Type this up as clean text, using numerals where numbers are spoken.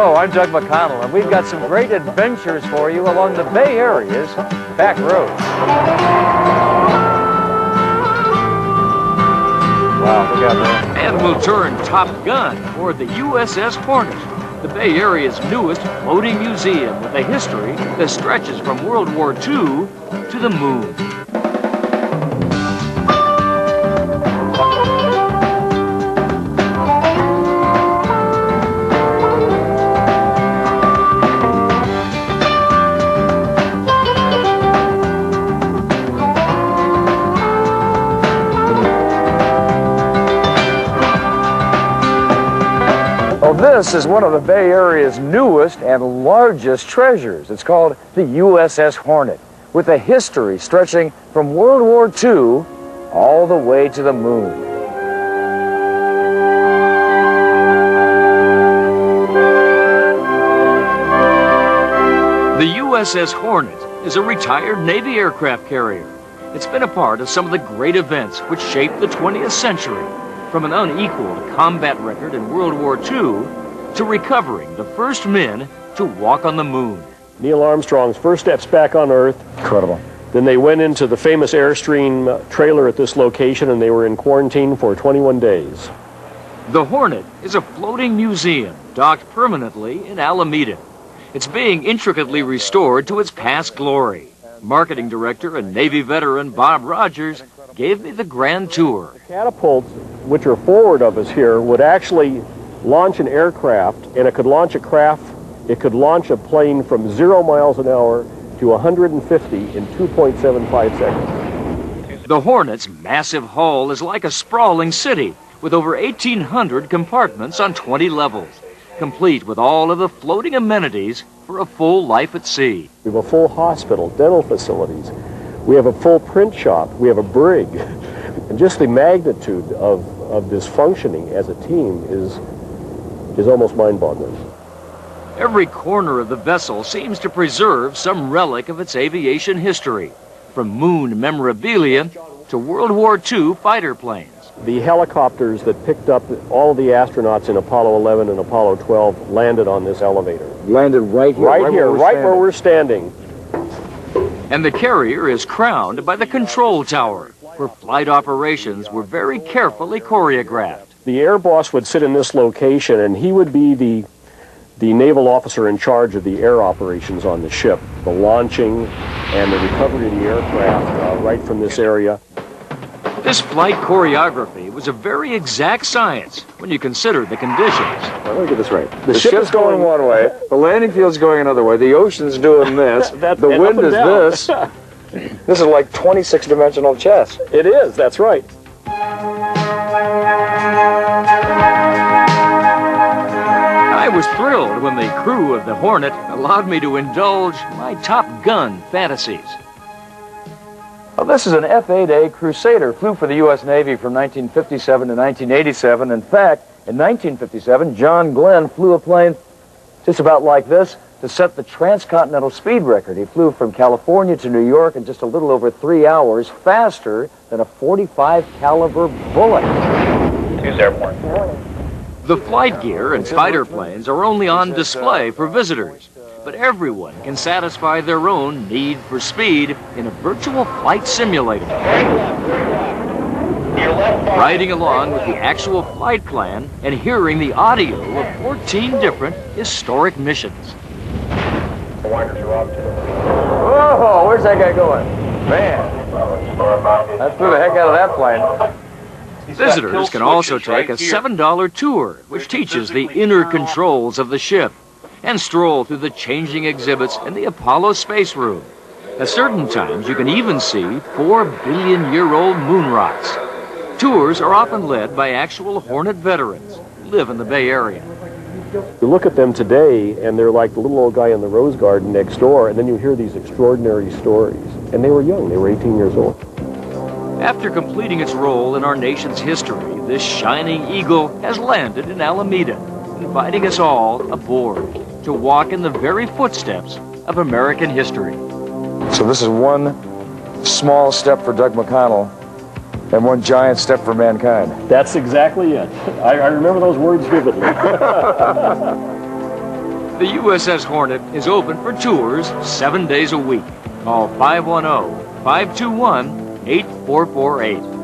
Hello, I'm Doug McConnell, and we've got some great adventures for you along the Bay Area's back roads. Wow, look out there. And we'll turn Top Gun aboard the USS Hornet, the Bay Area's newest floating museum with a history that stretches from World War II to the moon. This is one of the Bay Area's newest and largest treasures. It's called the USS Hornet, with a history stretching from World War II all the way to the moon. The USS Hornet is a retired Navy aircraft carrier. It's been a part of some of the great events which shaped the 20th century, from an unequaled combat record in World War II to recovering the first men to walk on the moon. Neil Armstrong's first steps back on Earth. Incredible. Then they went into the famous Airstream trailer at this location, and they were in quarantine for 21 days. The Hornet is a floating museum docked permanently in Alameda. It's being intricately restored to its past glory. Marketing director and Navy veteran Bob Rogers gave me the grand tour. The catapults, which are forward of us here, would actually launch an aircraft, and it could launch a craft, it could launch a plane from 0 miles an hour to 150 in 2.75 seconds. The Hornet's massive hull is like a sprawling city with over 1,800 compartments on 20 levels, complete with all of the floating amenities for a full life at sea. We have a full hospital, dental facilities. We have a full print shop. We have a brig. And just the magnitude of this functioning as a team is almost mind-boggling. Every corner of the vessel seems to preserve some relic of its aviation history, from moon memorabilia to World War II fighter planes. The helicopters that picked up all the astronauts in Apollo 11 and Apollo 12 landed on this elevator. Landed right here? Right where we're standing. And the carrier is crowned by the control tower, where flight operations were very carefully choreographed. The air boss would sit in this location, and he would be the naval officer in charge of the air operations on the ship, the launching and the recovery of the aircraft right from this area. This flight choreography was a very exact science when you consider the conditions. Now, let me get this right. The ship is going one way, the landing field's going another way, the ocean's doing this, the wind is this. This is like 26-dimensional chess. It is, that's right. I was thrilled when the crew of the Hornet allowed me to indulge my Top Gun fantasies. Well, this is an F-8A Crusader, flew for the U.S. Navy from 1957 to 1987. In fact, in 1957, John Glenn flew a plane just about like this to set the transcontinental speed record. He flew from California to New York in just a little over 3 hours, faster than a .45 caliber bullet. Use airborne. The flight gear and fighter planes are only on display for visitors, but everyone can satisfy their own need for speed in a virtual flight simulator. Riding along with the actual flight plan and hearing the audio of 14 different historic missions. Whoa, where's that guy going? Man, that flew the heck out of that plane. Visitors can also take a $7 tour, which teaches the inner controls of the ship, and stroll through the changing exhibits in the Apollo space room. At certain times, you can even see 4 billion-year-old moon rocks. Tours are often led by actual Hornet veterans who live in the Bay Area. You look at them today, and they're like the little old guy in the rose garden next door, and then you hear these extraordinary stories. And they were young. They were 18 years old. After completing its role in our nation's history, this shining eagle has landed in Alameda, inviting us all aboard to walk in the very footsteps of American history. So this is one small step for Doug McConnell and one giant step for mankind. That's exactly it. I remember those words vividly. The USS Hornet is open for tours 7 days a week. Call 510-521-8448.